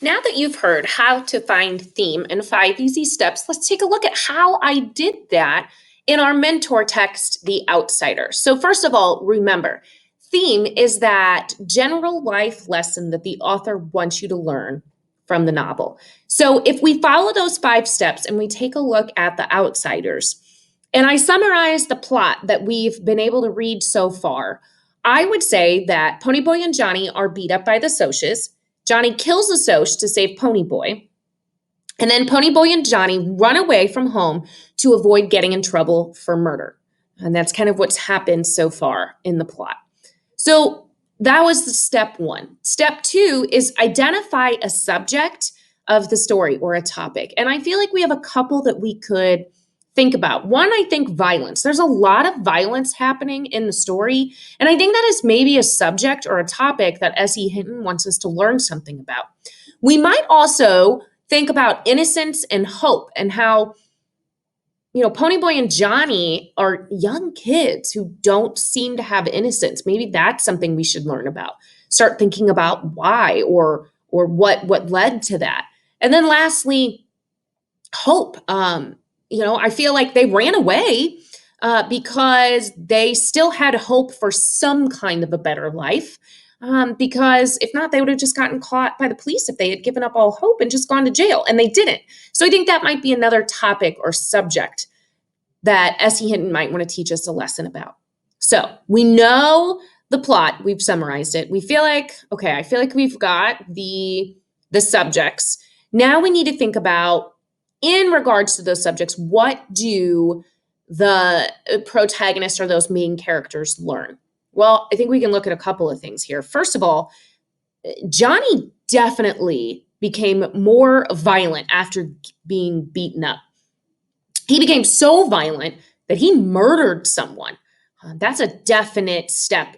Now that you've heard how to find theme in 5 easy steps, let's take a look at how I did that in our mentor text, The Outsider. So, first of all, remember, theme is that general life lesson that the author wants you to learn from the novel. So, if we follow those 5 steps and we take a look at The Outsiders, and I summarize the plot that we've been able to read so far, I would say that Ponyboy and Johnny are beat up by the Socs. Johnny kills the Soc to save Ponyboy. And then Ponyboy and Johnny run away from home to avoid getting in trouble for murder. And that's kind of what's happened so far in the plot. So that was the step one. Step two is identify a subject of the story or a topic. And I feel like we have a couple that we could think about. One, I think violence. There's a lot of violence happening in the story. And I think that is maybe a subject or a topic that S.E. Hinton wants us to learn something about. We might also think about innocence and hope and how, Ponyboy and Johnny are young kids who don't seem to have innocence. Maybe that's something we should learn about. Start thinking about why or what led to that. And then lastly, hope. I feel like they ran away because they still had hope for some kind of a better life. Because if not, they would have just gotten caught by the police if they had given up all hope and just gone to jail, and they didn't. So I think that might be another topic or subject that S.E. Hinton might want to teach us a lesson about. So we know the plot, we've summarized it. I feel like we've got the subjects. Now we need to think about, in regards to those subjects, what do the protagonists or those main characters learn? Well, I think we can look at a couple of things here. First of all, Johnny definitely became more violent after being beaten up. He became so violent that he murdered someone. That's a definite step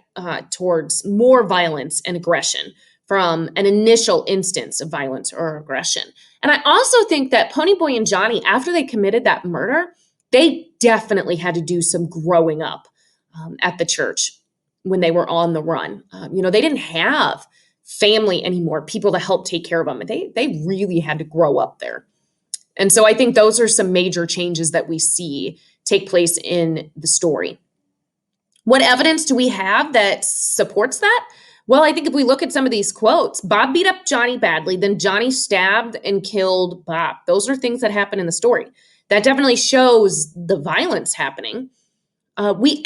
towards more violence and aggression from an initial instance of violence or aggression. And I also think that Ponyboy and Johnny, after they committed that murder, they definitely had to do some growing up at the church when they were on the run. They didn't have family anymore, people to help take care of them. They really had to grow up there. And so I think those are some major changes that we see take place in the story. What evidence do we have that supports that? Well, I think if we look at some of these quotes, Bob beat up Johnny badly, then Johnny stabbed and killed Bob. Those are things that happen in the story. That definitely shows the violence happening. We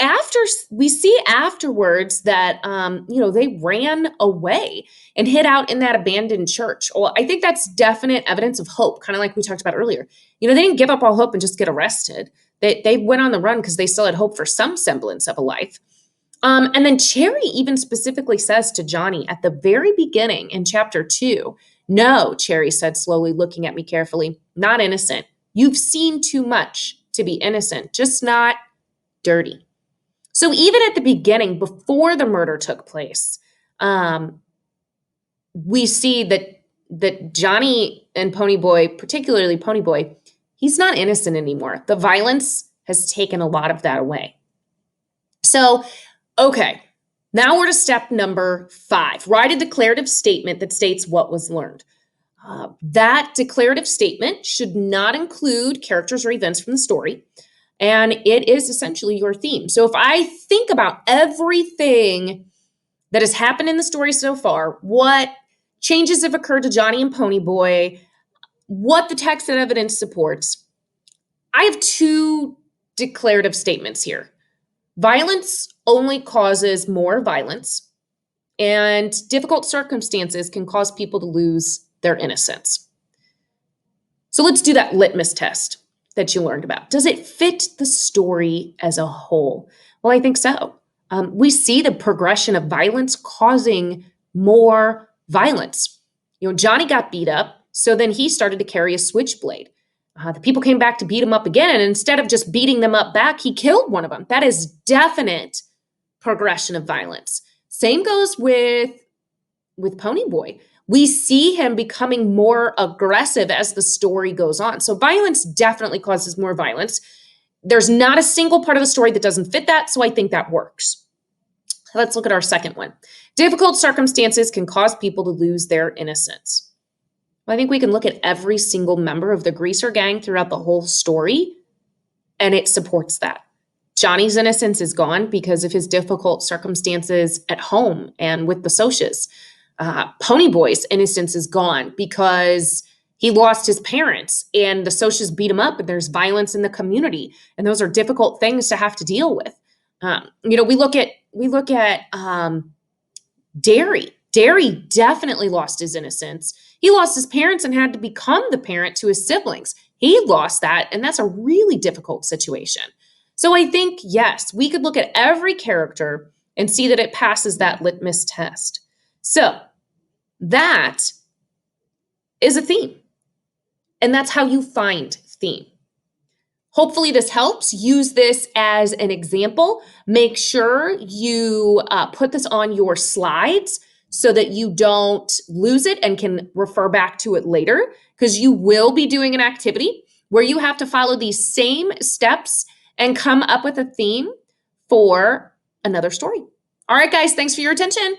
see afterwards that they ran away and hid out in that abandoned church. Well, I think that's definite evidence of hope, kind of like we talked about earlier. They didn't give up all hope and just get arrested. They went on the run because they still had hope for some semblance of a life. And then Cherry even specifically says to Johnny at the very beginning in chapter 2, "No," Cherry said slowly, looking at me carefully, "not innocent. You've seen too much to be innocent, just not dirty." So even at the beginning, before the murder took place, we see that Johnny and Ponyboy, particularly Ponyboy, he's not innocent anymore. The violence has taken a lot of that away. So, okay, now we're to step number 5. Write a declarative statement that states what was learned. That declarative statement should not include characters or events from the story, and it is essentially your theme. So if I think about everything that has happened in the story so far, what changes have occurred to Johnny and Ponyboy, what the text and evidence supports, I have 2 declarative statements here. Violence only causes more violence, and difficult circumstances can cause people to lose their innocence. So let's do that litmus test that you learned about. Does it fit the story as a whole? Well, I think so. We see the progression of violence causing more violence. Johnny got beat up, so then he started to carry a switchblade. The people came back to beat him up again, and instead of just beating them up back, he killed one of them. That is definite progression of violence. Same goes with Ponyboy. We see him becoming more aggressive as the story goes on. So violence definitely causes more violence. There's not a single part of the story that doesn't fit that, so I think that works. Let's look at our second one. Difficult circumstances can cause people to lose their innocence. Well, I think we can look at every single member of the greaser gang throughout the whole story, and it supports that. Johnny's innocence is gone because of his difficult circumstances at home and with the Socias. Ponyboy's innocence is gone because he lost his parents and the Socias beat him up and there's violence in the community. And those are difficult things to have to deal with. We look at Derry. Derry definitely lost his innocence. He lost his parents and had to become the parent to his siblings. He lost that, and that's a really difficult situation. So I think, yes, we could look at every character and see that it passes that litmus test. So that is a theme, and that's how you find theme. Hopefully this helps. Use this as an example. Make sure you put this on your slides so that you don't lose it and can refer back to it later, because you will be doing an activity where you have to follow these same steps and come up with a theme for another story. All right, guys, thanks for your attention.